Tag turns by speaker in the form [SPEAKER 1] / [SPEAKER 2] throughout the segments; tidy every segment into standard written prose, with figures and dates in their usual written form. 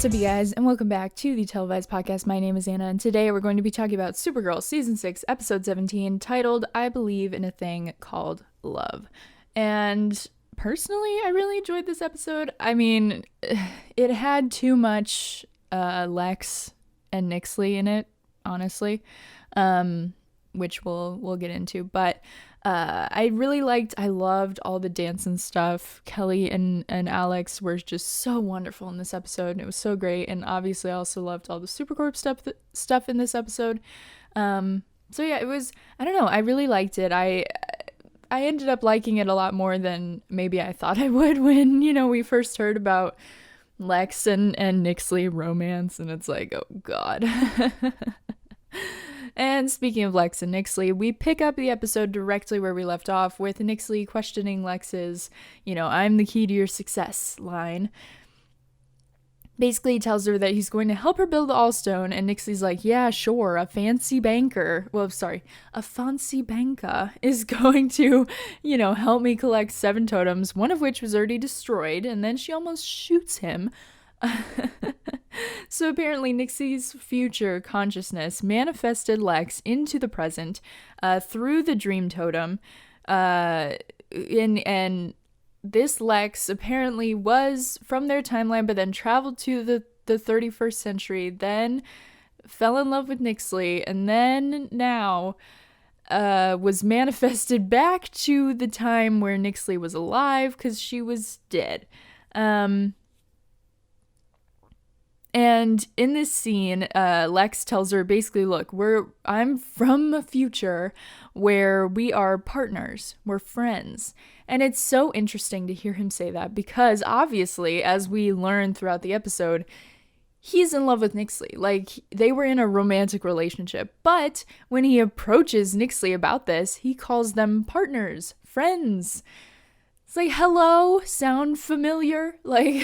[SPEAKER 1] What's up, you guys, and welcome back to the Televised podcast. My name is Anna, and today we're going to be talking about Supergirl Season 6, Episode 17, titled, I Believe in a Thing Called Love. And personally, I really enjoyed this episode. I mean, it had too much Lex and Nyxly in it, honestly, which we'll get into, but I loved all the Dansen stuff. Kelly and Alex were just so wonderful in this episode, and it was so great. And obviously I also loved all the Supercorp stuff in this episode. So yeah, it was, I don't know, I really liked it. I ended up liking it a lot more than maybe I thought I would when, we first heard about Lex and Nyxly romance, and it's like, oh god. And speaking of Lex and Nyxly, we pick up the episode directly where we left off, with Nyxly questioning Lex's, I'm the key to your success line. Basically, he tells her that he's going to help her build the Allstone, and Nyxly's like, yeah, sure, a fancy banker is going to, help me collect 7 totems, one of which was already destroyed, and then she almost shoots him. So apparently Nyxly's future consciousness manifested Lex into the present through the dream totem, and this Lex apparently was from their timeline, but then traveled to the 31st century, then fell in love with Nyxly, and then now was manifested back to the time where Nyxly was alive because she was dead. And in this scene, Lex tells her basically, look, I'm from a future where we are partners, we're friends. And it's so interesting to hear him say that, because obviously, as we learn throughout the episode, he's in love with Nyxly. Like, they were in a romantic relationship. But when he approaches Nyxly about this, he calls them partners, friends. It's like, hello, sound familiar? Like,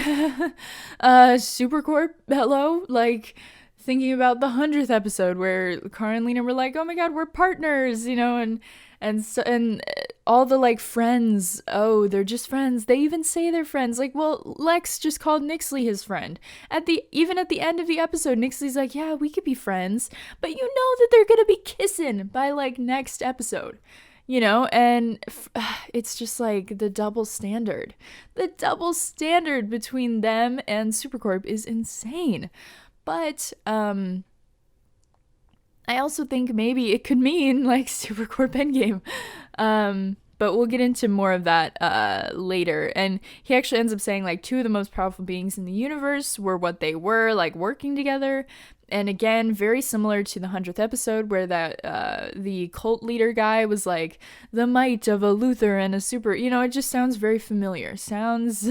[SPEAKER 1] Supercorp, hello? Like, thinking about the 100th episode where Kara and Lena were like, oh my god, we're partners, and all the, like, friends, oh, they're just friends. They even say they're friends. Like, well, Lex just called Nyxly his friend. Even at the end of the episode, Nyxly's like, yeah, we could be friends, but you know that they're gonna be kissing by, like, next episode. And it's just like the double standard between them and Supercorp is insane. But I also think maybe it could mean like Supercorp Endgame. But we'll get into more of that later. And he actually ends up saying, like, 2 of the most powerful beings in the universe were what they were, like, working together. And again, very similar to the 100th episode where the cult leader guy was like, the might of a Luthor and a super, it just sounds very familiar. Sounds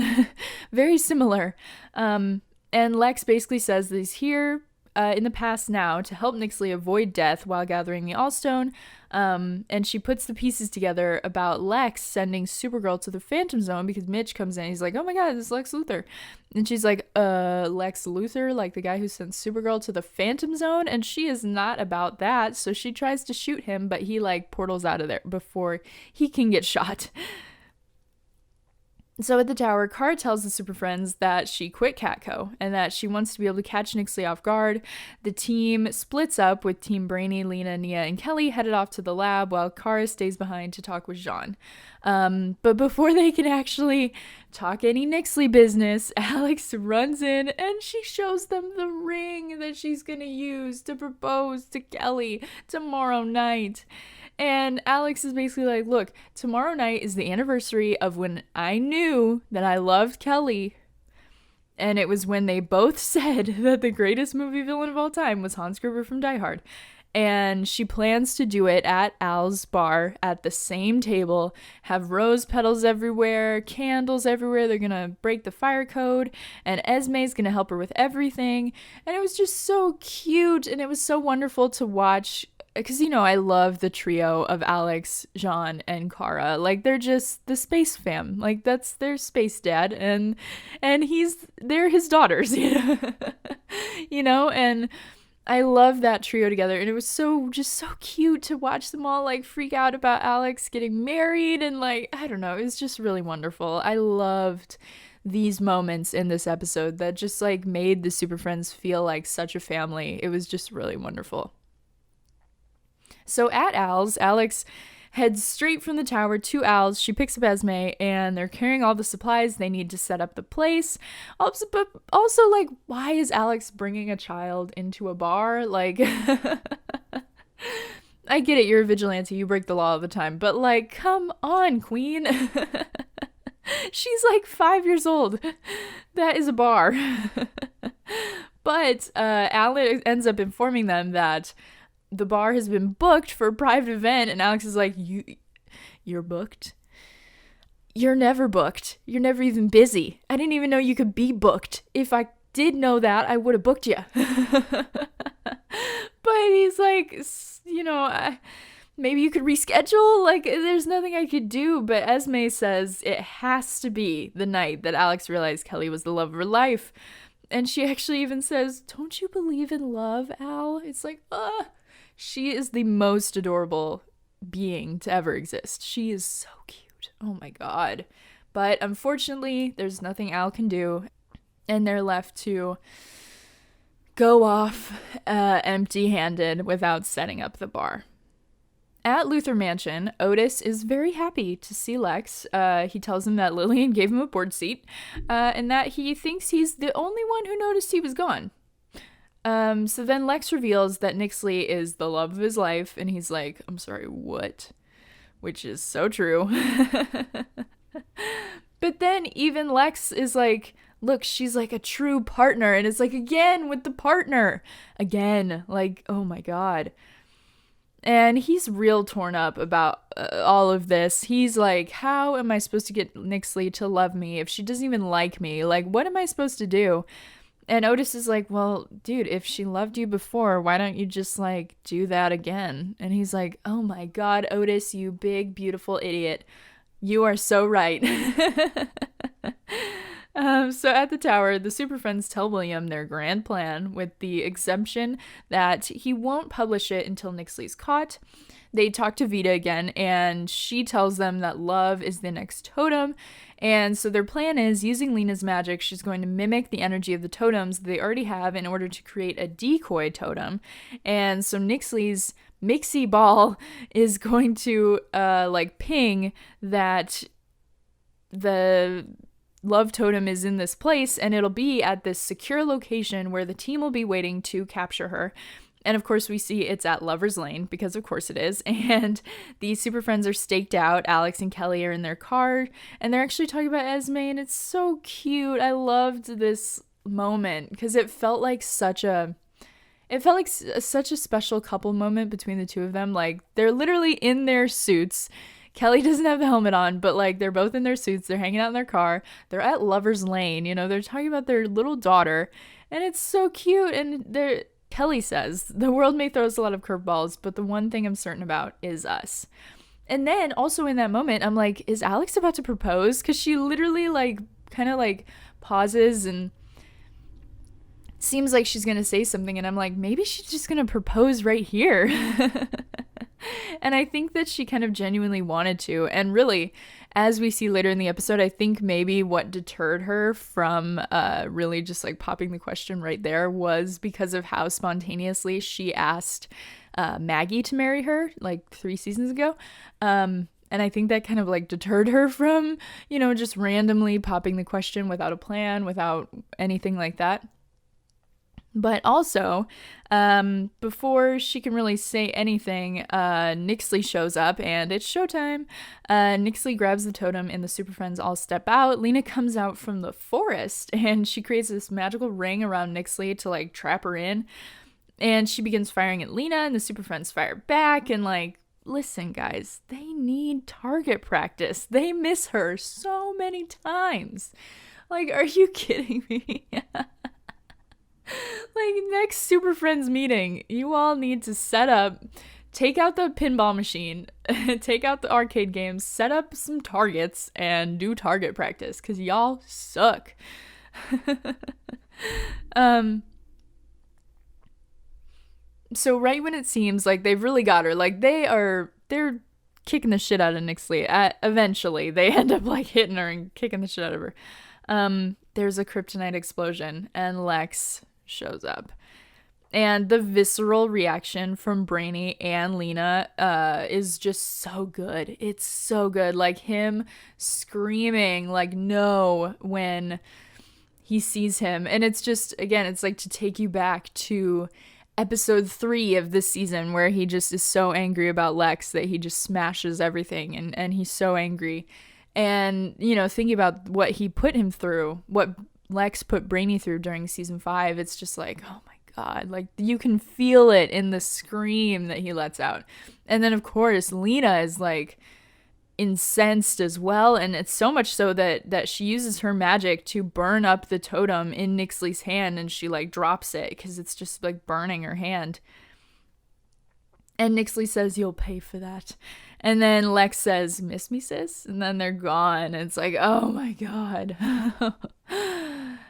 [SPEAKER 1] very similar. And Lex basically says that he's here in the past now to help Nyxly avoid death while gathering the Allstone. And she puts the pieces together about Lex sending Supergirl to the Phantom Zone because Mitch comes in. He's like, oh my god, this is Lex Luthor. And she's like, Lex Luthor, like the guy who sent Supergirl to the Phantom Zone? And she is not about that. So she tries to shoot him, but he, like, portals out of there before he can get shot. So at the tower, Kara tells the Super Friends that she quit Catco and that she wants to be able to catch Nyxly off guard. The team splits up, with Team Brainy, Lena, Nia, and Kelly headed off to the lab while Kara stays behind to talk with Jean. But before they can actually talk any Nyxly business, Alex runs in and she shows them the ring that she's gonna use to propose to Kelly tomorrow night. And Alex is basically like, look, tomorrow night is the anniversary of when I knew that I loved Kelly. And it was when they both said that the greatest movie villain of all time was Hans Gruber from Die Hard. And she plans to do it at Al's bar at the same table, have rose petals everywhere, candles everywhere. They're going to break the fire code, and Esme's going to help her with everything. And it was just so cute, and it was so wonderful to watch. Because, I love the trio of Alex, Jean, and Kara. Like, they're just the space fam. Like, that's their space dad. And they're his daughters, and I love that trio together. And it was so cute to watch them all, like, freak out about Alex getting married. And, like, I don't know, it was just really wonderful. I loved these moments in this episode that just like made the Super Friends feel like such a family. It was just really wonderful. So at Al's, Alex heads straight from the tower to Al's. She picks up Esme, and they're carrying all the supplies they need to set up the place. But also, like, why is Alex bringing a child into a bar? Like, I get it, you're a vigilante, you break the law all the time, but like, come on, queen. She's like 5 years old. That is a bar. But Alex ends up informing them that the bar has been booked for a private event, and Alex is like, you're booked? You're never booked. You're never even busy. I didn't even know you could be booked. If I did know that, I would have booked you. But he's like, maybe you could reschedule. Like, there's nothing I could do. But Esme says it has to be the night that Alex realized Kelly was the love of her life. And she actually even says, don't you believe in love, Al? It's like, she is the most adorable being to ever exist. She is so cute. Oh my God. But unfortunately, there's nothing Al can do. And they're left to go off empty-handed without setting up the bar. At Luther Mansion, Otis is very happy to see Lex. He tells him that Lillian gave him a board seat, and that he thinks he's the only one who noticed he was gone. So then Lex reveals that Nyxly is the love of his life, and he's like, I'm sorry, what? Which is so true. But then even Lex is like, look, she's like a true partner, and it's like, again, with the partner. Again, like, oh my God. And he's real torn up about all of this. He's like, how am I supposed to get Nyxly to love me if she doesn't even like me? Like, what am I supposed to do? And Otis is like, well, dude, if she loved you before, why don't you just, like, do that again? And he's like, oh my God, Otis, you big, beautiful idiot. You are so right. So at the tower, the Super Friends tell William their grand plan with the exemption that he won't publish it until Nyxly's caught. They talk to Vita again, and she tells them that love is the next totem. And so their plan is, using Lena's magic, she's going to mimic the energy of the totems they already have in order to create a decoy totem. And so Nyxly's Mixie Ball is going to ping that the love totem is in this place, and it'll be at this secure location where the team will be waiting to capture her. And of course we see it's at Lover's Lane, because of course it is. And the Super Friends are staked out. Alex and Kelly are in their car, and they're actually talking about Esme, and it's so cute. I loved this moment because it felt like such a special couple moment between the two of them. Like, they're literally in their suits. Kelly doesn't have the helmet on, but like, they're both in their suits. They're hanging out in their car. They're at Lover's Lane. They're talking about their little daughter, and it's so cute. And Kelly says, the world may throw us a lot of curveballs, but the one thing I'm certain about is us. And then also in that moment, I'm like, is Alex about to propose? Because she literally kind of pauses and seems like she's going to say something. And I'm like, maybe she's just going to propose right here. And I think that she kind of genuinely wanted to. And really, as we see later in the episode, I think maybe what deterred her from really just popping the question right there was because of how spontaneously she asked Maggie to marry her 3 seasons ago. And I think that kind of deterred her from, just randomly popping the question without a plan, without anything like that. But also, before she can really say anything, Nyxly shows up, and it's showtime. Nyxly grabs the totem, and the Super Friends all step out. Lena comes out from the forest, and she creates this magical ring around Nyxly to, trap her in. And she begins firing at Lena, and the Super Friends fire back, and, listen, guys, they need target practice. They miss her so many times. Are you kidding me? Next Super Friends meeting, you all need to set up, take out the pinball machine, take out the arcade games, set up some targets, and do target practice, because y'all suck. So right when it seems like they've really got her, they're kicking the shit out of Nyxly. Eventually, they end up hitting her and kicking the shit out of her. There's a kryptonite explosion and Lex shows up. And the visceral reaction from Brainy and Lena is just so good. It's so good. Like him screaming like no when he sees him. And it's just, again, it's like to take you back to episode 3 of this season where he just is so angry about Lex that he just smashes everything and he's so angry. And, you know, thinking about what he put him through, what Lex put Brainy through during season 5, it's just like, oh my God, like you can feel it in the scream that he lets out. And then of course Lena is like incensed as well, and it's so much so that she uses her magic to burn up the totem in Nyxly's hand, and she like drops it because it's just like burning her hand. And Nyxly says, "You'll pay for that." And then Lex says, "Miss me, sis?" And then they're gone. And it's like, oh my God.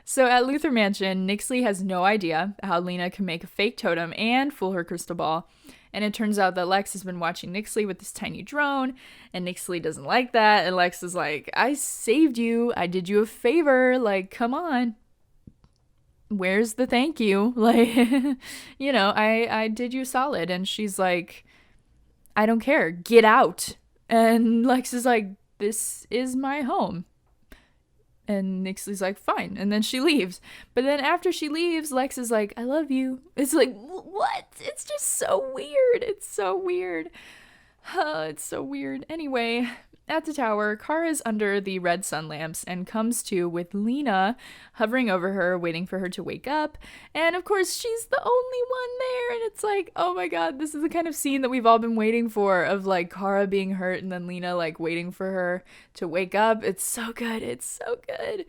[SPEAKER 1] So at Luthor Mansion, Nyxly has no idea how Lena can make a fake totem and fool her crystal ball. And it turns out that Lex has been watching Nyxly with this tiny drone, and Nyxly doesn't like that. And Lex is like, I saved you. I did you a favor. Like, come on. Where's the thank you? Like, you know, I did you solid. And she's like, I don't care. Get out. And Lex is like, this is my home. And Nyxly's like, fine. And then she leaves. But then after she leaves, Lex is like, I love you. It's like, what? It's just so weird. It's so weird. It's so weird. Anyway, at the tower, Kara is under the red sun lamps and comes to with Lena hovering over her, waiting for her to wake up. And of course, she's the only one there. And it's like, oh my God, this is the kind of scene that we've all been waiting for, of like Kara being hurt and then Lena like waiting for her to wake up. It's so good. It's so good.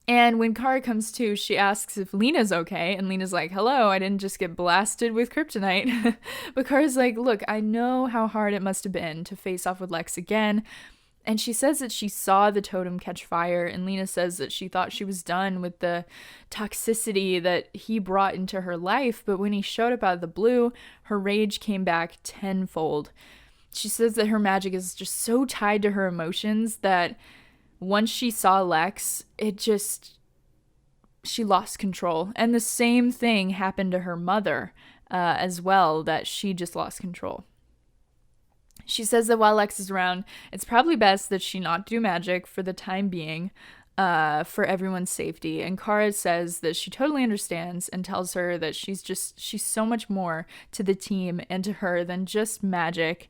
[SPEAKER 1] And when Kara comes to, she asks if Lena's okay. And Lena's like, hello, I didn't just get blasted with kryptonite. But Kara's like, look, I know how hard it must have been to face off with Lex again. And she says that she saw the totem catch fire. And Lena says that she thought she was done with the toxicity that he brought into her life. But when he showed up out of the blue, her rage came back tenfold. She says that her magic is just so tied to her emotions that once she saw Lex, she lost control. And the same thing happened to her mother as well, that she just lost control. She says that while Lex is around, it's probably best that she not do magic for the time being, for everyone's safety. And Kara says that she totally understands and tells her that she's so much more to the team and to her than just magic.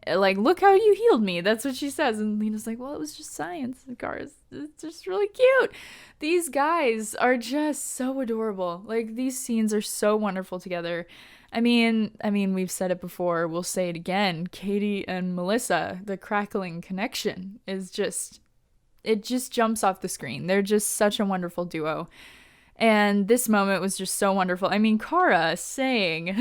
[SPEAKER 1] Like, look how you healed me. That's what she says. And Lena's like, well, it was just science. And Kara's, it's just really cute. These guys are just so adorable. Like, these scenes are so wonderful together. I mean, we've said it before. We'll say it again. Katie and Melissa, the crackling connection is just, it just jumps off the screen. They're just such a wonderful duo. And this moment was just so wonderful. I mean, Kara saying...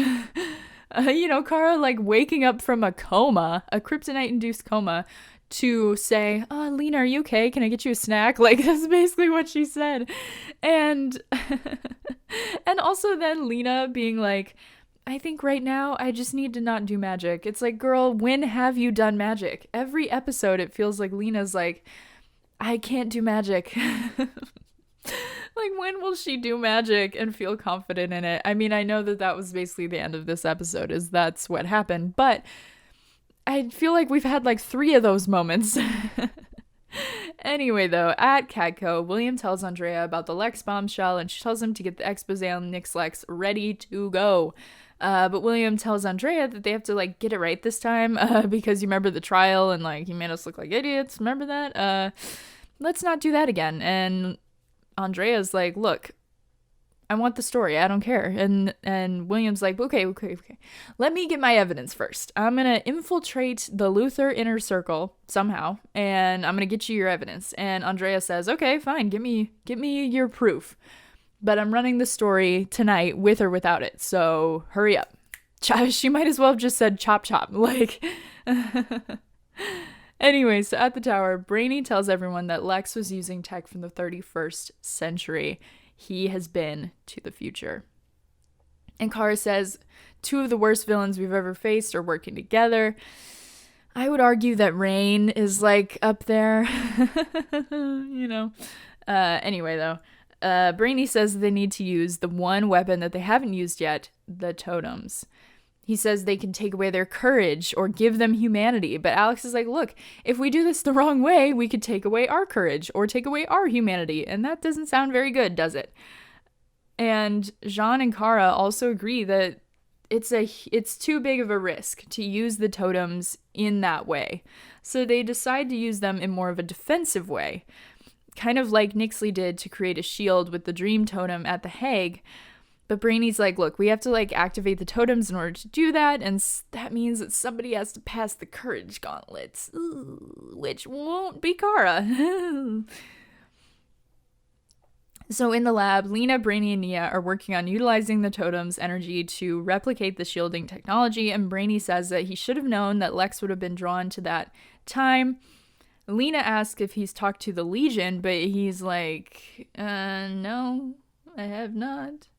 [SPEAKER 1] Kara like waking up from a coma, a kryptonite-induced coma, to say, oh, Lena, are you okay? Can I get you a snack? Like, that's basically what she said. And and also then Lena being like, I think right now I just need to not do magic. It's like, girl, when have you done magic? Every episode it feels like Lena's like, I can't do magic. Like, when will she do magic and feel confident in it? I mean, I know that was basically the end of this episode, is that's what happened, but I feel like we've had like 3 of those moments. Anyway, though, at Catco, William tells Andrea about the Lex bombshell, and she tells him to get the expose on Nyxlex ready to go. But William tells Andrea that they have to like get it right this time, because you remember the trial and like he made us look like idiots. Remember that? Let's not do that again. And Andrea's like, look, I want the story. I don't care. And William's like, okay. Let me get my evidence first. I'm going to infiltrate the Luthor inner circle somehow, and I'm going to get you your evidence. And Andrea says, okay, fine. Give me your proof. But I'm running the story tonight with or without it. So hurry up. She might as well have just said chop chop. Like, anyway, so at the tower, Brainy tells everyone that Lex was using tech from the 31st century. He has been to the future. And Kara says 2 of the worst villains we've ever faced are working together. I would argue that rain is like up there. You know. Anyway, though, Brainy says they need to use the one weapon that they haven't used yet, the totems. He says they can take away their courage or give them humanity. But Alex is like, look, if we do this the wrong way, we could take away our courage or take away our humanity. And that doesn't sound very good, does it? And Jean and Kara also agree that it's too big of a risk to use the totems in that way. So they decide to use them in more of a defensive way. Kind of like Nyxly did to create a shield with the dream totem at the Hague. But Brainy's like, look, we have to like activate the totems in order to do that, and that means that somebody has to pass the courage gauntlets, which won't be Kara. So in the lab, Lena, Brainy, and Nia are working on utilizing the totem's energy to replicate the shielding technology, and Brainy says that he should have known that Lex would have been drawn to that time. Lena asks if he's talked to the Legion, but he's like, no, I have not.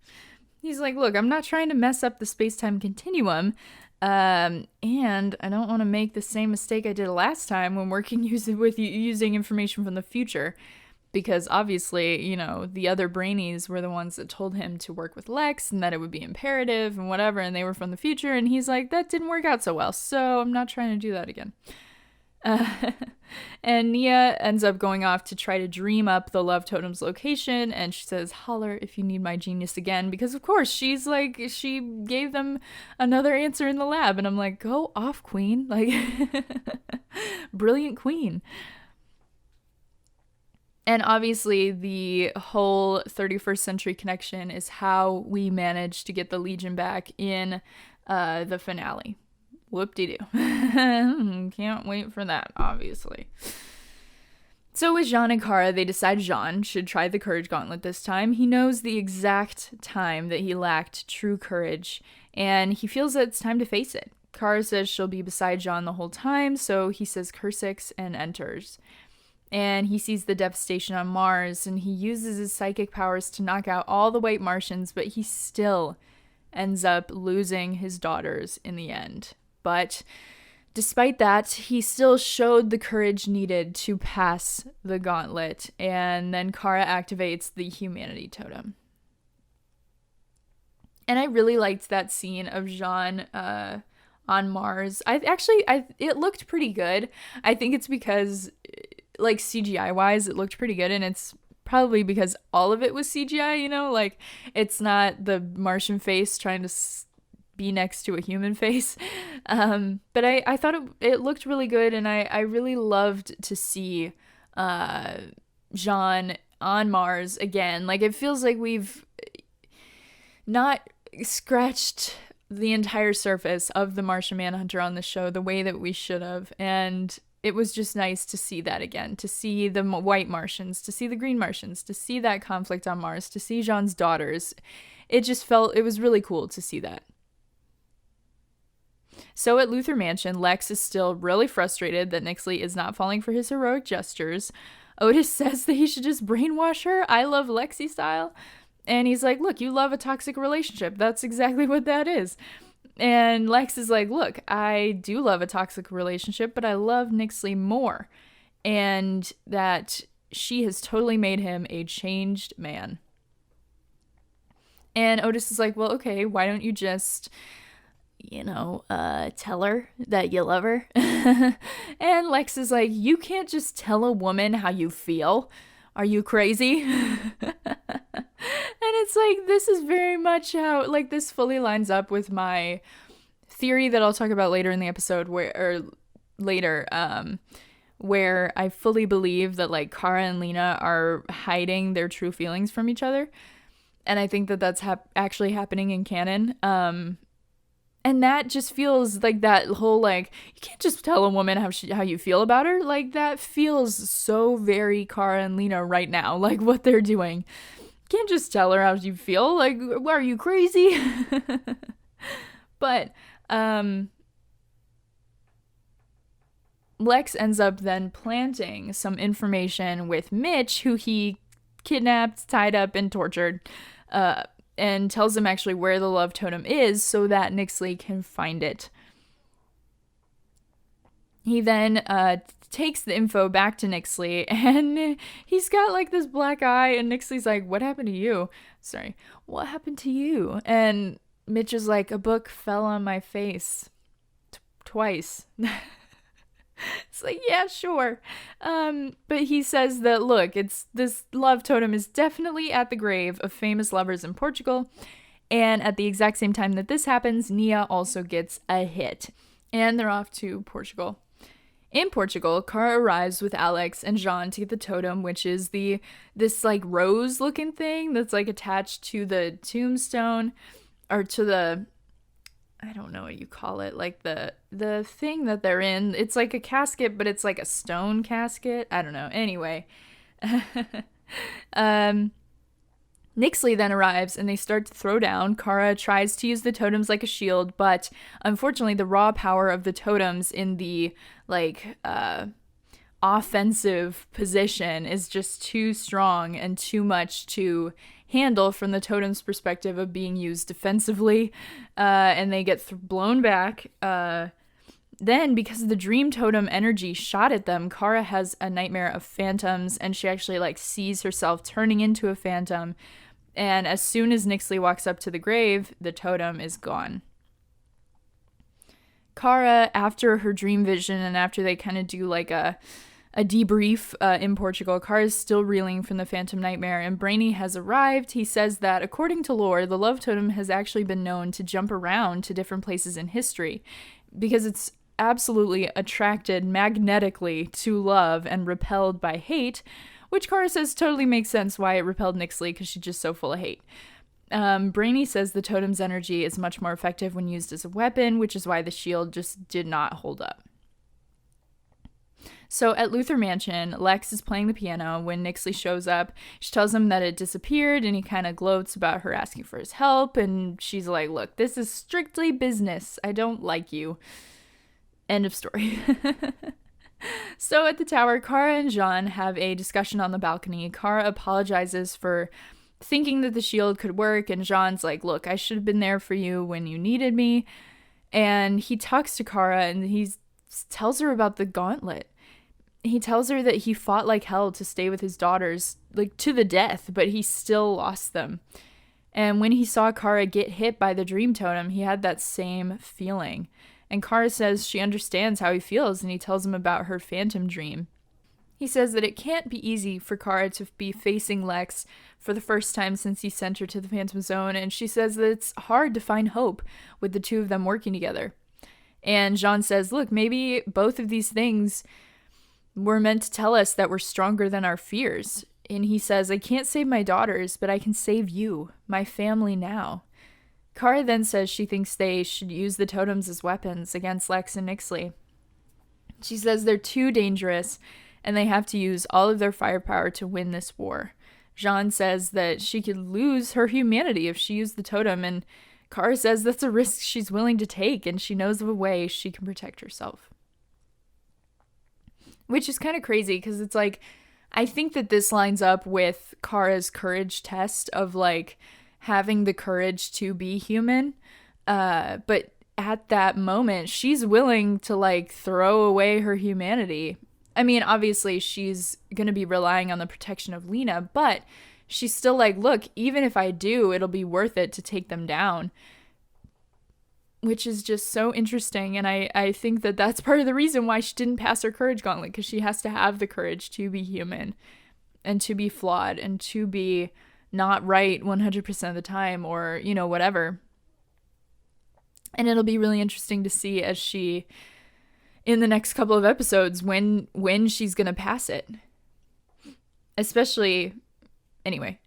[SPEAKER 1] He's like, look, I'm not trying to mess up the space-time continuum, and I don't want to make the same mistake I did last time when working using information from the future, because obviously, you know, the other Brainies were the ones that told him to work with Lex and that it would be imperative and whatever, and they were from the future, and he's like, that didn't work out so well, so I'm not trying to do that again. And Nia ends up going off to try to dream up the love totem's location, and she says, holler if you need my genius again, because of course she gave them another answer in the lab, and I'm like, go off, queen. Like, brilliant queen. And obviously the whole 31st century connection is how we managed to get the Legion back in the finale. Whoop-de-doo. Can't wait for that, obviously. So with Jean and Kara, they decide Jean should try the courage gauntlet this time. He knows the exact time that he lacked true courage, and he feels that it's time to face it. Kara says she'll be beside Jean the whole time, so he says Cursix and enters. And he sees the devastation on Mars, and he uses his psychic powers to knock out all the white Martians, but he still ends up losing his daughters in the end. But despite that, he still showed the courage needed to pass the gauntlet, and then Kara activates the humanity totem. And I really liked that scene of Jean on Mars. It looked pretty good. I think it's because, like, CGI-wise, it looked pretty good, and it's probably because all of it was CGI, you know? Like, it's not the Martian face trying to be next to a human face. But I thought it looked really good, and I really loved to see Jean on Mars again. Like, it feels like we've not scratched the entire surface of the Martian Manhunter on the show the way that we should have, and it was just nice to see that again, to see the white Martians, to see the green Martians, to see that conflict on Mars, to see Jean's daughters. It was really cool to see that. So at Luthor Mansion, Lex is still really frustrated that Nyxly is not falling for his heroic gestures. Otis says that he should just brainwash her, I love Lexi style. And he's like, look, you love a toxic relationship. That's exactly what that is. And Lex is like, look, I do love a toxic relationship, but I love Nyxly more. And that she has totally made him a changed man. And Otis is like, well, okay, why don't you just, tell her that you love her? And Lex is like, you can't just tell a woman how you feel. Are you crazy? And it's like, this is very much how, like, this fully lines up with my theory that I'll talk about later in the episode, where I fully believe that, like, Kara and Lena are hiding their true feelings from each other. And I think that that's actually happening in canon. And that just feels like that whole, like, you can't just tell a woman how you feel about her. Like, that feels so very Kara and Lena right now, like what they're doing. You can't just tell her how you feel. Like, are you crazy? But Lex ends up then planting some information with Mitch, who he kidnapped, tied up, and tortured, and tells him actually where the love totem is so that Nyxly can find it. He then takes the info back to Nyxly, and he's got like this black eye, and Nyxly's like, what happened to you? Sorry, what happened to you? And Mitch is like, a book fell on my face twice. It's like, yeah, sure. But he says that, look, this love totem is definitely at the grave of famous lovers in Portugal. And at the exact same time that this happens, Nia also gets a hit. And they're off to Portugal. In Portugal, Kara arrives with Alex and Jean to get the totem, which is this like rose looking thing that's like attached to the tombstone, or to the, I don't know what you call it, like the thing that they're in. It's like a casket, but it's like a stone casket. I don't know. Anyway. Nyxly then arrives and they start to throw down. Kara tries to use the totems like a shield, but unfortunately the raw power of the totems in the offensive position is just too strong and too much to handle from the totem's perspective of being used defensively, and they get blown back. Then, because the dream totem energy shot at them, Kara has a nightmare of phantoms, and she actually like sees herself turning into a phantom. And as soon as Nyxly walks up to the grave, the totem is gone. Kara, after her dream vision and after they kind of do like a debrief in Portugal, Kara is still reeling from the phantom nightmare, and Brainy has arrived. He says that according to lore, the love totem has actually been known to jump around to different places in history because it's absolutely attracted magnetically to love and repelled by hate, which Kara says totally makes sense why it repelled Nyxly, because she's just so full of hate. Brainy says the totem's energy is much more effective when used as a weapon, which is why the shield just did not hold up. So at Luther Mansion, Lex is playing the piano when Nyxly shows up. She tells him that it disappeared, and he kind of gloats about her asking for his help, and she's like, look, this is strictly business. I don't like you. End of story. So at the tower, Kara and Jean have a discussion on the balcony. Kara apologizes for thinking that the shield could work, and Jean's like, look, I should have been there for you when you needed me. And he talks to Kara, and he tells her about the gauntlet. He tells her that he fought like hell to stay with his daughters, like to the death, but he still lost them. And when he saw Kara get hit by the dream totem, he had that same feeling. And Kara says she understands how he feels, and he tells him about her phantom dream. He says that it can't be easy for Kara to be facing Lex for the first time since he sent her to the Phantom Zone, and she says that it's hard to find hope with the two of them working together. And Jean says, look, maybe both of these things were meant to tell us that we're stronger than our fears. And he says, I can't save my daughters, but I can save you, my family now. Kara then says she thinks they should use the totems as weapons against Lex and Nyxly. She says they're too dangerous, and they have to use all of their firepower to win this war. Jean says that she could lose her humanity if she used the totem, and Kara says that's a risk she's willing to take, and she knows of a way she can protect herself. Which is kind of crazy, because it's like, I think that this lines up with Kara's courage test of like having the courage to be human, but at that moment she's willing to like throw away her humanity. I mean, obviously she's gonna be relying on the protection of Lena, but she's still like, look, even if I do, it'll be worth it to take them down, which is just so interesting. And I think that that's part of the reason why she didn't pass her courage gauntlet, because she has to have the courage to be human and to be flawed and to be not right 100% of the time, or, you know, whatever. And it'll be really interesting to see as she, in the next couple of episodes, when she's gonna pass it. Especially, anyway.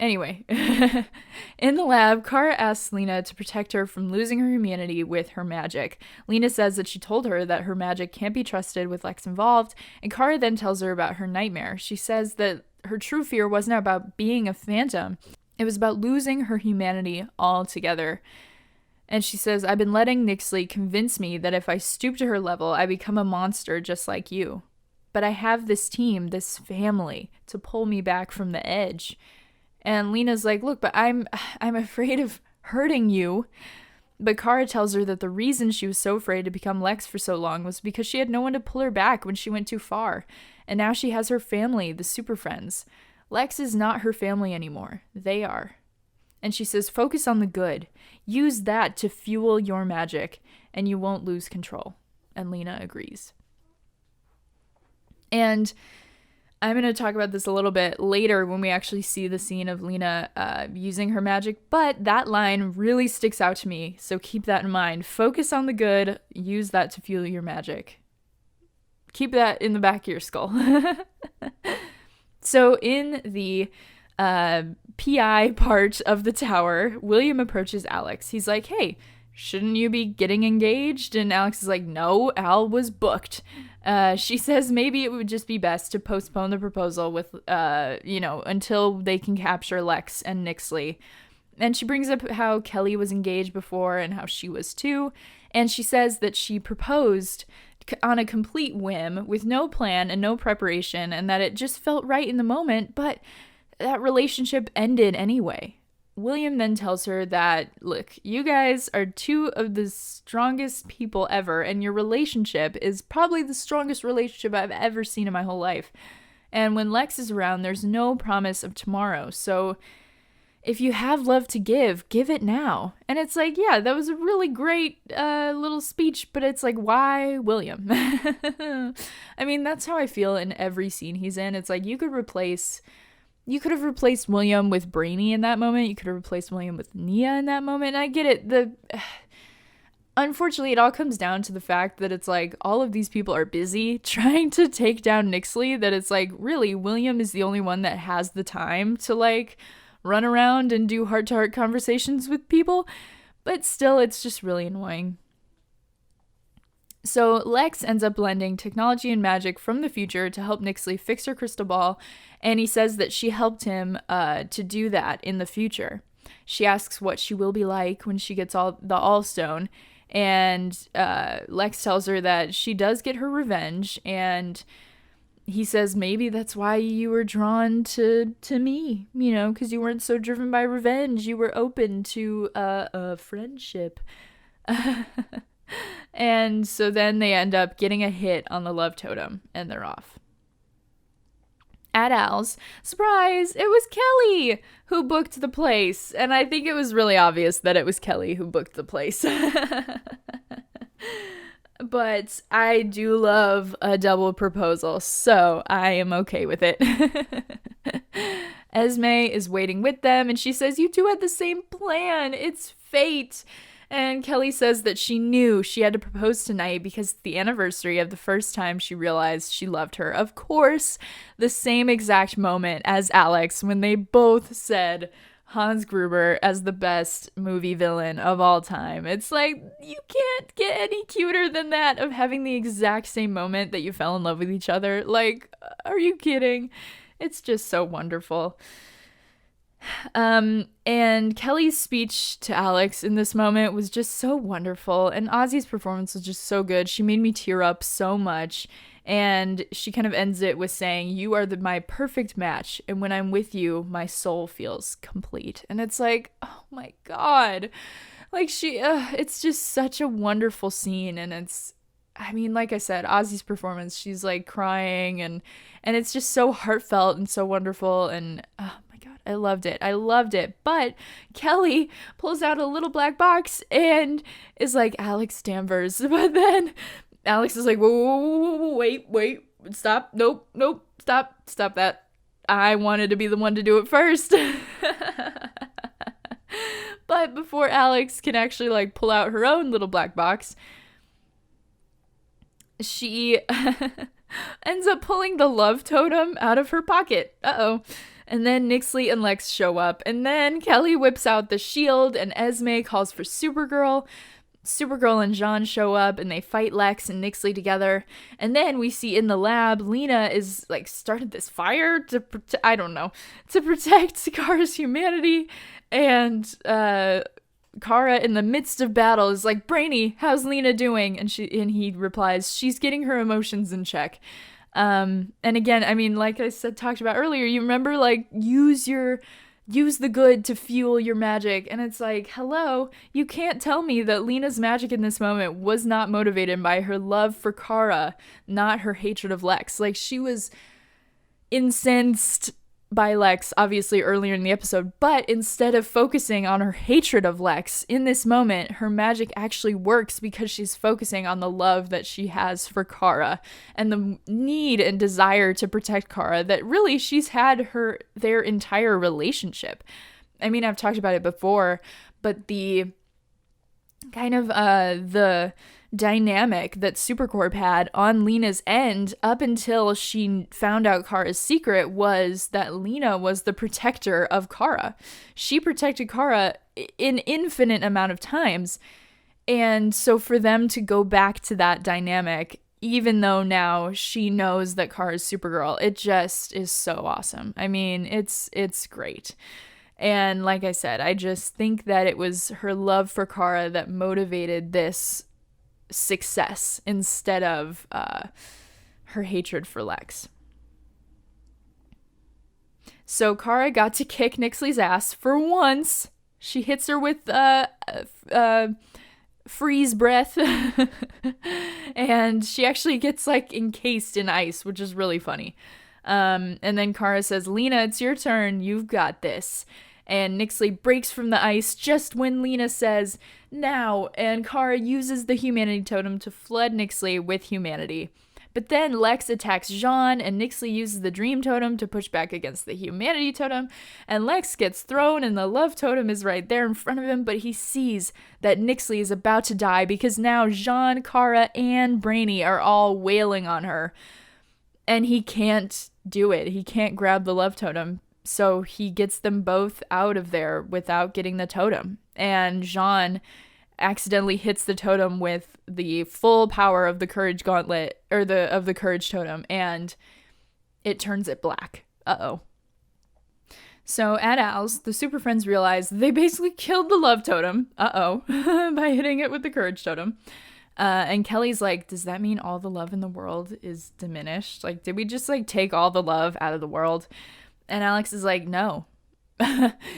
[SPEAKER 1] In the lab, Kara asks Lena to protect her from losing her humanity with her magic. Lena says that she told her that her magic can't be trusted with Lex involved, and Kara then tells her about her nightmare. She says that her true fear wasn't about being a phantom. It was about losing her humanity altogether. And she says, I've been letting Nyxly convince me that if I stoop to her level, I become a monster just like you. But I have this team, this family, to pull me back from the edge. And Lena's like, look, but I'm afraid of hurting you. But Kara tells her that the reason she was so afraid to become Lex for so long was because she had no one to pull her back when she went too far. And now she has her family, the Super Friends. Lex is not her family anymore. They are. And she says, focus on the good. Use that to fuel your magic, and you won't lose control. And Lena agrees. And I'm going to talk about this a little bit later when we actually see the scene of Lena using her magic, but that line really sticks out to me, so keep that in mind. Focus on the good, use that to fuel your magic. Keep that in the back of your skull. So in the PI part of the tower, William approaches Alex. He's like, hey, shouldn't you be getting engaged? And Alex is like, no, Al was booked. She says maybe it would just be best to postpone the proposal with, until they can capture Lex and Nyxly. And she brings up how Kelly was engaged before and how she was too. And she says that she proposed on a complete whim with no plan and no preparation, and that it just felt right in the moment, but that relationship ended anyway. William then tells her that, look, you guys are two of the strongest people ever, and your relationship is probably the strongest relationship I've ever seen in my whole life. And when Lex is around, there's no promise of tomorrow. So if you have love to give it now. And it's like, yeah, that was a really great little speech, but it's like, why William? I mean, that's how I feel in every scene he's in. It's like, you could have replaced William with Brainy in that moment. You could have replaced William with Nia in that moment. And I get it. Unfortunately, it all comes down to the fact that it's like all of these people are busy trying to take down Nyxly, that it's like, really, William is the only one that has the time to like run around and do heart-to-heart conversations with people. But still, it's just really annoying. So Lex ends up blending technology and magic from the future to help Nyxly fix her crystal ball, and he says that she helped him to do that in the future. She asks what she will be like when she gets the All-Stone, and Lex tells her that she does get her revenge, and he says maybe that's why you were drawn to me, because you weren't so driven by revenge. You were open to a friendship. And so then they end up getting a hit on the love totem, and they're off. At Al's, surprise, it was Kelly who booked the place. And I think it was really obvious that it was Kelly who booked the place. But I do love a double proposal, so I am okay with it. Esme is waiting with them, and she says, you two had the same plan. It's fate. And Kelly says that she knew she had to propose tonight because it's the anniversary of the first time she realized she loved her. Of course, the same exact moment as Alex when they both said Hans Gruber as the best movie villain of all time. It's like, you can't get any cuter than that, of having the exact same moment that you fell in love with each other. Like, are you kidding? It's just so wonderful. And Kelly's speech to Alex in this moment was just so wonderful, and Ozzy's performance was just so good. She made me tear up so much, and she kind of ends it with saying, you are my perfect match, and when I'm with you, my soul feels complete. And it's like, oh my god, like it's just such a wonderful scene. And it's, I mean, like I said, Ozzy's performance, she's like crying, and it's just so heartfelt and so wonderful, and I loved it. But Kelly pulls out a little black box and is like, Alex Danvers. But then Alex is like, whoa, wait, stop, nope, stop that. I wanted to be the one to do it first. But before Alex can actually like pull out her own little black box, she ends up pulling the love totem out of her pocket. Uh-oh. And then Nyxly and Lex show up, and then Kelly whips out the shield, and Esme calls for Supergirl. Supergirl and Jean show up, and they fight Lex and Nyxly together. And then we see in the lab, Lena is like started this fire to protect Kara's humanity. And Kara, in the midst of battle, is like, Brainy, how's Lena doing? And he replies, she's getting her emotions in check. And again, I mean, like I said, talked about earlier, you remember, like, use use the good to fuel your magic. And it's like, hello, you can't tell me that Lena's magic in this moment was not motivated by her love for Kara, not her hatred of Lex. Like, she was incensed by Lex, obviously, earlier in the episode, but instead of focusing on her hatred of Lex, in this moment, her magic actually works because she's focusing on the love that she has for Kara and the need and desire to protect Kara that really she's had their entire relationship. I mean, I've talked about it before, but the kind of the dynamic that Supercorp had on Lena's end up until she found out Kara's secret was that Lena was the protector of Kara. She protected Kara an infinite amount of times. And so for them to go back to that dynamic, even though now she knows that Kara's Supergirl, it just is so awesome. I mean, it's great. And like I said, I just think that it was her love for Kara that motivated this success instead of her hatred for Lex. So Kara got to kick Nyxly's ass for once. She hits her with freeze breath and she actually gets like encased in ice, which is really funny. And then Kara says, Lena, it's your turn. You've got this. And Nyxly breaks from the ice just when Lena says, now, and Kara uses the humanity totem to flood Nyxly with humanity. But then Lex attacks Jean, and Nyxly uses the dream totem to push back against the humanity totem, and Lex gets thrown, and the love totem is right there in front of him, but he sees that Nyxly is about to die because now Jean, Kara, and Brainy are all wailing on her, and he can't do it. He can't grab the love totem. So he gets them both out of there without getting the totem. And Jean accidentally hits the totem with the full power of the courage gauntlet, or of the courage totem, and it turns it black. Uh-oh. So at Al's, the Super Friends realize they basically killed the love totem. Uh-oh. By hitting it with the courage totem. And Kelly's like, does that mean all the love in the world is diminished? Like, did we just like take all the love out of the world? And Alex is like, no.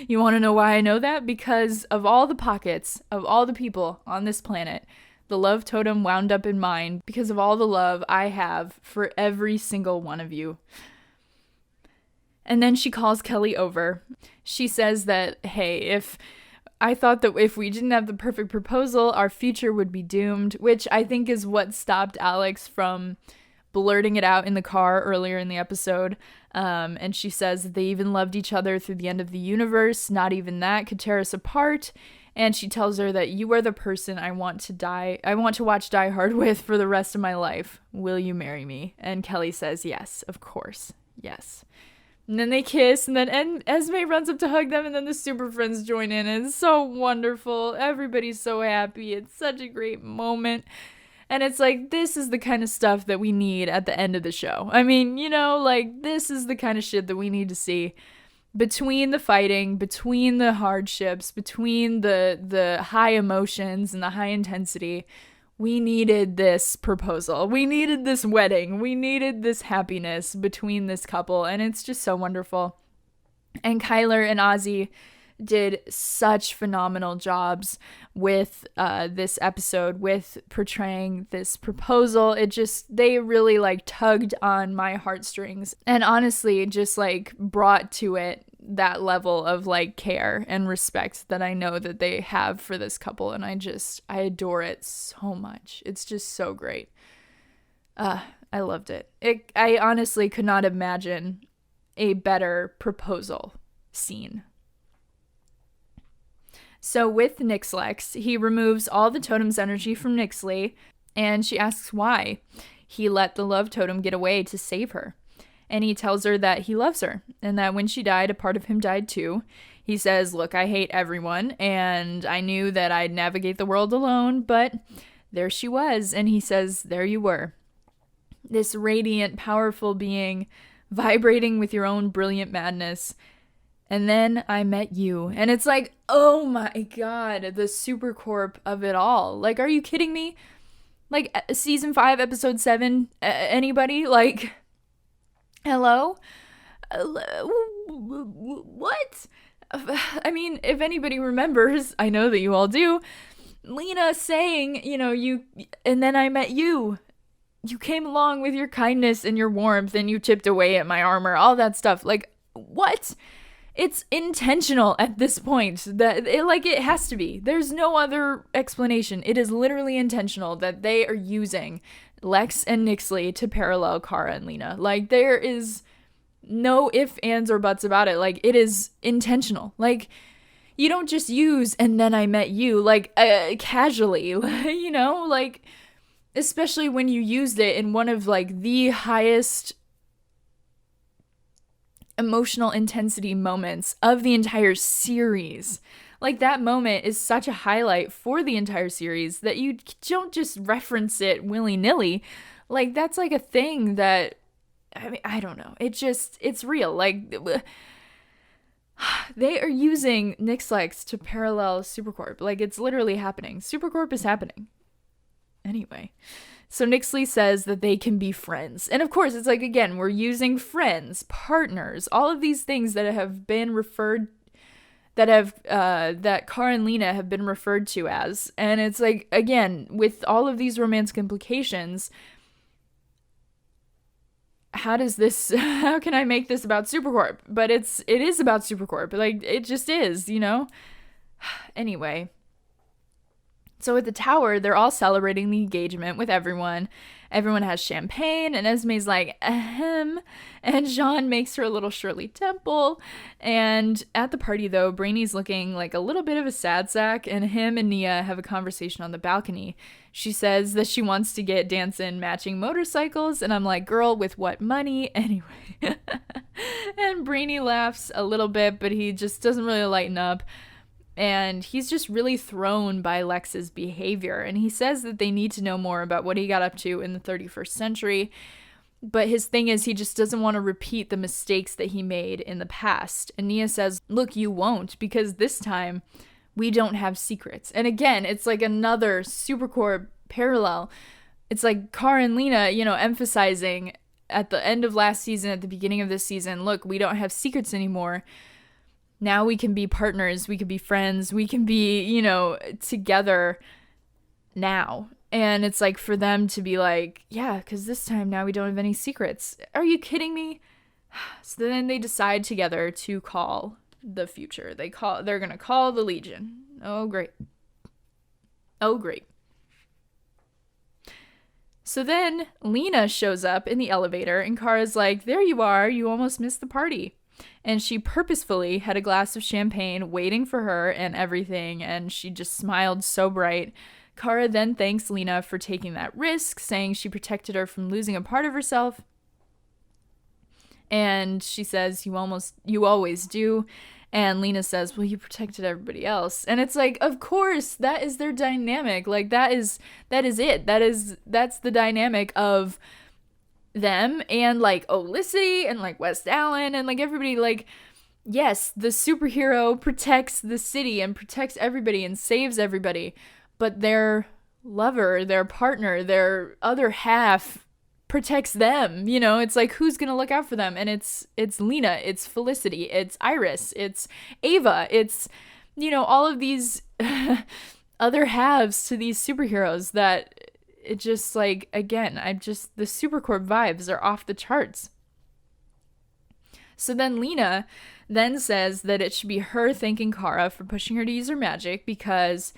[SPEAKER 1] You want to know why I know that? Because of all the pockets of all the people on this planet, the love totem wound up in mine because of all the love I have for every single one of you. And then she calls Kelly over. She says that, hey, I thought that if we didn't have the perfect proposal, our future would be doomed, which I think is what stopped Alex from blurting it out in the car earlier in the episode. And she says that they even loved each other through the end of the universe. Not even that could tear us apart. And she tells her that you are the person I want to watch Die Hard with for the rest of my life. Will you marry me? And Kelly says, yes, of course. Yes. And then they kiss, and then Esme runs up to hug them, and then the Super Friends join in. And it's so wonderful. Everybody's so happy. It's such a great moment. And it's like, this is the kind of stuff that we need at the end of the show. I mean, you know, like, this is the kind of shit that we need to see. Between the fighting, between the hardships, between the high emotions and the high intensity, we needed this proposal. We needed this wedding. We needed this happiness between this couple. And it's just so wonderful. And Kyler and Ozzy did such phenomenal jobs with this episode, with portraying this proposal. They really like tugged on my heartstrings and honestly just like brought to it that level of like care and respect that I know that they have for this couple. And I adore it so much. It's just so great. I loved it. I honestly could not imagine a better proposal scene. So with Nyxlex, he removes all the totem's energy from Nyxly, and she asks why he let the love totem get away to save her. And he tells her that he loves her, and that when she died, a part of him died too. He says, look, I hate everyone, and I knew that I'd navigate the world alone, but there she was. And he says, there you were. This radiant, powerful being, vibrating with your own brilliant madness. And then I met you. And it's like, oh my God, the Supercorp of it all. Like, are you kidding me? Like, season 5, episode 7, anybody? Like, hello? What? I mean, if anybody remembers, I know that you all do, Lena saying, and then I met you. You came along with your kindness and your warmth and you chipped away at my armor, all that stuff. Like, what? It's intentional at this point. It has to be. There's no other explanation. It is literally intentional that they are using Lex and Nyxly to parallel Kara and Lena. Like, there is no ifs, ands, or buts about it. Like, it is intentional. Like, you don't just use and then I met you, like, casually, like, especially when you used it in one of, like, the highest emotional intensity moments of the entire series. Like, that moment is such a highlight for the entire series that you don't just reference it willy-nilly. Like, that's, like, a thing that, I mean, I don't know. It's real. Like, they are using Nyxlex to parallel Supercorp. Like, it's literally happening. Supercorp is happening. Anyway, so Nyxly says that they can be friends. And of course, it's like, again, we're using friends, partners, all of these things that have been referred, that Kara and Lena have been referred to as. And it's like, again, with all of these romantic implications, how can I make this about Supercorp? But it is about Supercorp. Like, it just is, Anyway. So at the tower, they're all celebrating the engagement with everyone. Everyone has champagne, and Esme's like, ahem. And Jean makes her a little Shirley Temple. And at the party, though, Brainy's looking like a little bit of a sad sack, and him and Nia have a conversation on the balcony. She says that she wants to get Dansen matching motorcycles, and I'm like, girl, with what money? Anyway. And Brainy laughs a little bit, but he just doesn't really lighten up. And he's just really thrown by Lex's behavior. And he says that they need to know more about what he got up to in the 31st century. But his thing is he just doesn't want to repeat the mistakes that he made in the past. And Nia says, look, you won't, because this time we don't have secrets. And again, it's like another Supercorp parallel. It's like Kara and Lena, emphasizing at the end of last season, at the beginning of this season, look, we don't have secrets anymore. Now we can be partners, we can be friends, we can be, together now. And it's like for them to be like, yeah, because this time now we don't have any secrets. Are you kidding me? So then they decide together to call the future. They're going to call the Legion. Oh, great. Oh, great. So then Lena shows up in the elevator and Kara's like, there you are, you almost missed the party. And she purposefully had a glass of champagne waiting for her and everything, and she just smiled so bright. Kara then thanks Lena for taking that risk, saying she protected her from losing a part of herself. And she says, you always do. And Lena says, well, you protected everybody else. And it's like, of course, that is their dynamic. Like, that is it. That's the dynamic of them and like Olicity and like West Allen and like everybody. Like, yes, the superhero protects the city and protects everybody and saves everybody, but their lover, their partner, their other half protects them. It's like, who's gonna look out for them? And it's Lena, it's Felicity, it's Iris, it's Ava, it's all of these other halves to these superheroes that it just, like, again, the Supercorp vibes are off the charts. So then Lena then says that it should be her thanking Kara for pushing her to use her magic because,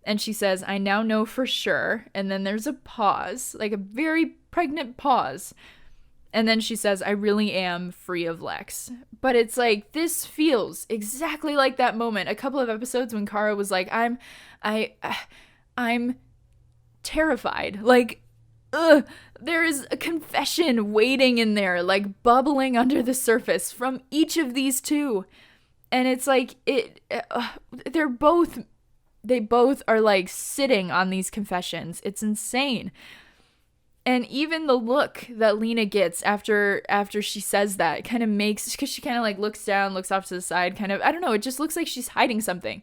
[SPEAKER 1] and she says, I now know for sure. And then there's a pause, like a very pregnant pause. And then she says, I really am free of Lex. But it's like, this feels exactly like that moment. A couple of episodes when Kara was like, I'm terrified. Like, there is a confession waiting in there, like bubbling under the surface from each of these two. And it's like, they both are like sitting on these confessions. It's insane. And even the look that Lena gets after she says that kind of makes, because she kind of like looks down, looks off to the side, kind of, I don't know, it just looks like she's hiding something.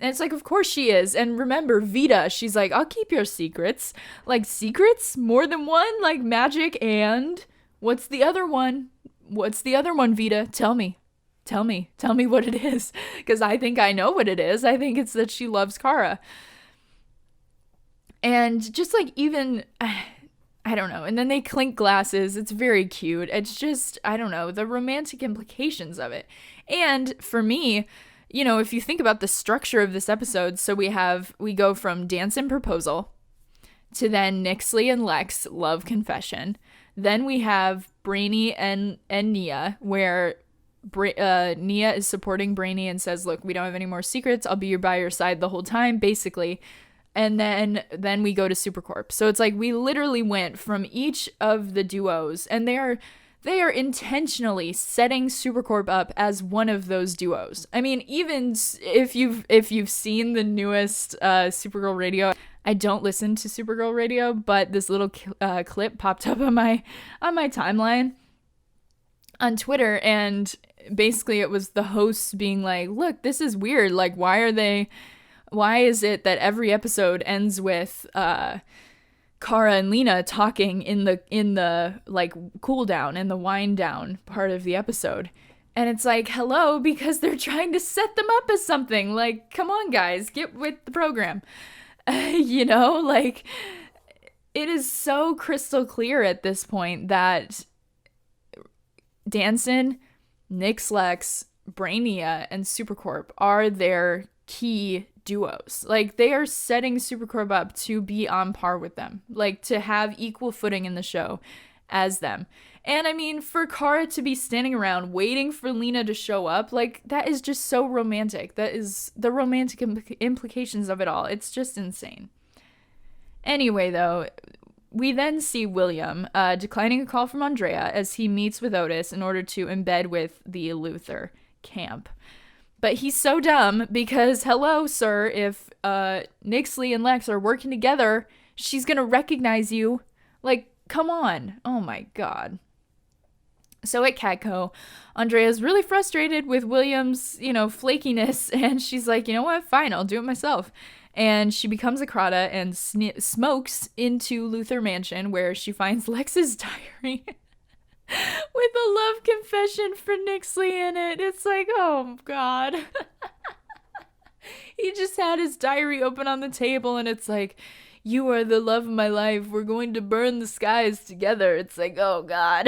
[SPEAKER 1] And it's like, of course she is. And remember, Vita, she's like, I'll keep your secrets. Like, secrets? More than one? Like, magic and... What's the other one? What's the other one, Vita? Tell me. Tell me what it is, because I think I know what it is. I think it's that she loves Kara. And just like, even, I don't know. And then they clink glasses. It's very cute. It's just, I don't know, the romantic implications of it. And for me, you know, if you think about the structure of this episode, so we go from Dansen proposal to then Nyxly and Lex love confession. Then we have Brainy and Nia, where Nia is supporting Brainy and says, look, we don't have any more secrets. I'll be by your side the whole time, basically. And then we go to Supercorp. So it's like we literally went from each of the duos, and they are intentionally setting Supercorp up as one of those duos. I mean, even if you've seen the newest Supergirl radio, I don't listen to Supergirl radio, but this little clip popped up on my timeline on Twitter, and basically it was the hosts being like, look, this is weird. Like, why is it that every episode ends with Kara and Lena talking in the like cool down and the wind down part of the episode? And it's like, hello, because they're trying to set them up as something. Like, come on, guys, get with the program. You know, like, it is so crystal clear at this point that Dansen, Nyxlex, Brainia, and Supercorp are their key duos. Like, they are setting Supercorp up to be on par with them, like to have equal footing in the show as them. And I mean, for Kara to be standing around waiting for Lena to show up, like, that is just so romantic. That is the romantic implications of it all. It's just insane. Anyway, though, we then see William declining a call from Andrea as he meets with Otis in order to embed with the Luthor camp. But he's so dumb because, hello, sir, if Nyxly and Lex are working together, she's going to recognize you. Like, come on. Oh, my God. So at Catco, Andrea's really frustrated with William's, flakiness, and she's like, you know what? Fine, I'll do it myself. And she becomes a Krata and smokes into Luthor Mansion, where she finds Lex's diary with a love confession for Nyxly in it. It's like, oh, God. He just had his diary open on the table, and it's like, you are the love of my life. We're going to burn the skies together. It's like, oh, God.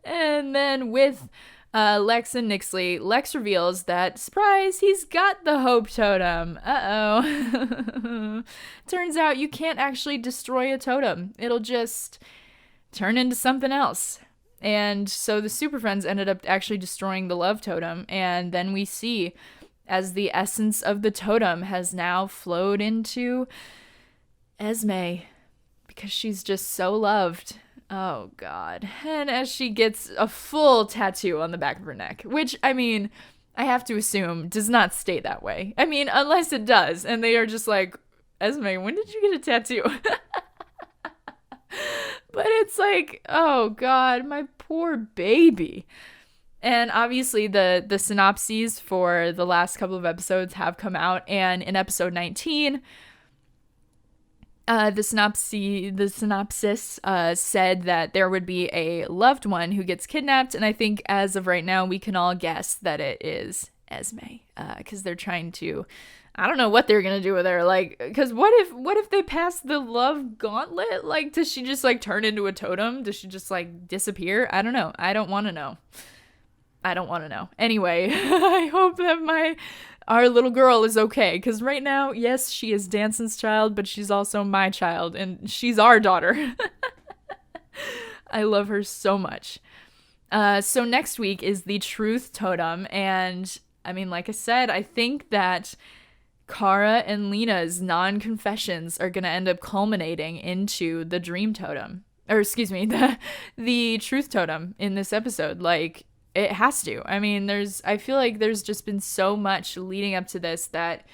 [SPEAKER 1] And then with Lex and Nyxly, Lex reveals that, surprise, he's got the Hope Totem. Uh-oh. Turns out you can't actually destroy a totem. It'll just turn into something else. And so the Super Friends ended up actually destroying the Love Totem, and then we see as the essence of the totem has now flowed into Esme, because she's just so loved. Oh, God. And as she gets a full tattoo on the back of her neck, which, I mean, I have to assume does not stay that way. I mean, unless it does, and they are just like, Esme, when did you get a tattoo? But it's like, oh, God, my poor baby. And obviously the synopses for the last couple of episodes have come out, and in episode 19, the synopsis said that there would be a loved one who gets kidnapped, and I think as of right now we can all guess that it is Esme, because they're trying to, I don't know what they're gonna do with her, like, because what if they pass the love gauntlet? Like, does she just like turn into a totem? Does she just like disappear? I don't know. I don't want to know. Anyway, I hope that our little girl is okay, because right now, yes, she is Dansen's child, but she's also my child, and she's our daughter. I love her so much. So next week is the Truth Totem, and I mean, like I said, I think that Kara and Lena's non-confessions are going to end up culminating into the Dream Totem, or excuse me, the Truth Totem in this episode. Like, it has to. I mean, I feel like there's just been so much leading up to this that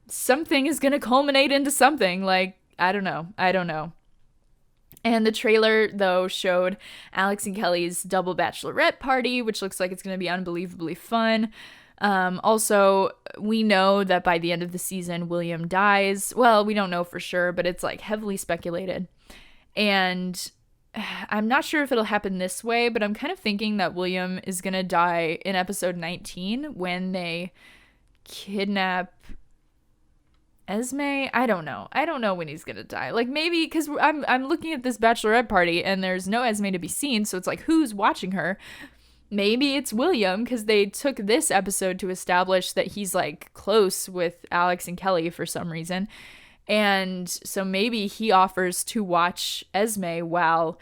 [SPEAKER 1] something is going to culminate into something. Like, I don't know. And the trailer, though, showed Alex and Kelly's double bachelorette party, which looks like it's going to be unbelievably fun. Also, we know that by the end of the season, William dies. Well, we don't know for sure, but it's like heavily speculated. And I'm not sure if it'll happen this way, but I'm kind of thinking that William is going to die in episode 19 when they kidnap Esme. I don't know when he's gonna die. Like, maybe because I'm looking at this bachelorette party and there's no Esme to be seen, so it's like, who's watching her? Maybe it's William, because they took this episode to establish that he's like close with Alex and Kelly for some reason, and so maybe he offers to watch Esme while,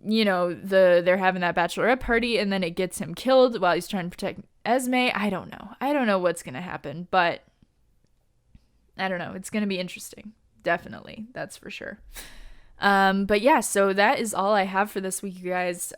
[SPEAKER 1] you know, they're having that bachelorette party, and then it gets him killed while he's trying to protect Esme. I don't know what's gonna happen, but I don't know. It's going to be interesting. Definitely. That's for sure. But yeah, so that is all I have for this week, you guys.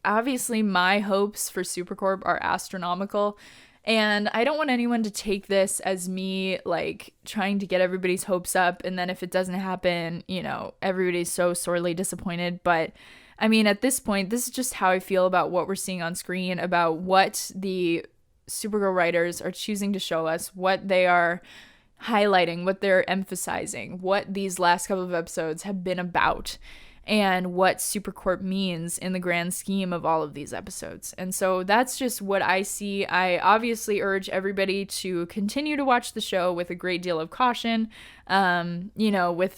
[SPEAKER 1] Obviously, my hopes for Supercorp are astronomical, and I don't want anyone to take this as me, like, trying to get everybody's hopes up, and then if it doesn't happen, you know, everybody's so sorely disappointed. But I mean, at this point, this is just how I feel about what we're seeing on screen, about what the Supergirl writers are choosing to show us, what they are highlighting, what they're emphasizing, what these last couple of episodes have been about, and what Supercorp means in the grand scheme of all of these episodes. And so that's just what I see. I obviously urge everybody to continue to watch the show with a great deal of caution. You know,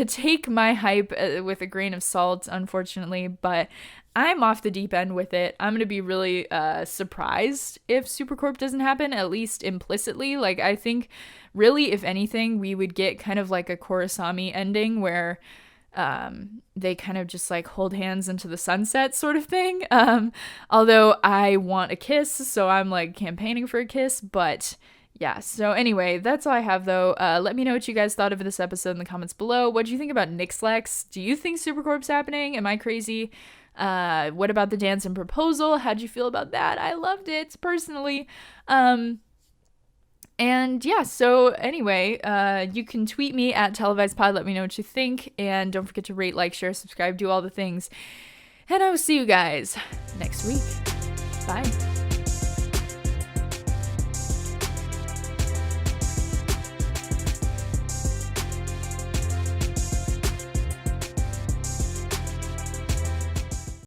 [SPEAKER 1] take my hype with a grain of salt, unfortunately, but I'm off the deep end with it. I'm going to be really surprised if Supercorp doesn't happen, at least implicitly. Like, I think really, if anything, we would get kind of like a Kurosami ending where they kind of just like hold hands into the sunset sort of thing. Although I want a kiss, so I'm like campaigning for a kiss, but yeah. So anyway, that's all I have though. Let me know what you guys thought of this episode in the comments below. What do you think about Nyxlex? Do you think Supercorp's happening? Am I crazy? What about the Dansen proposal? How'd you feel about that? I loved it personally. And yeah, so anyway, you can tweet me at Televised Pod. Let me know what you think. And don't forget to rate, like, share, subscribe, do all the things. And I will see you guys next week. Bye.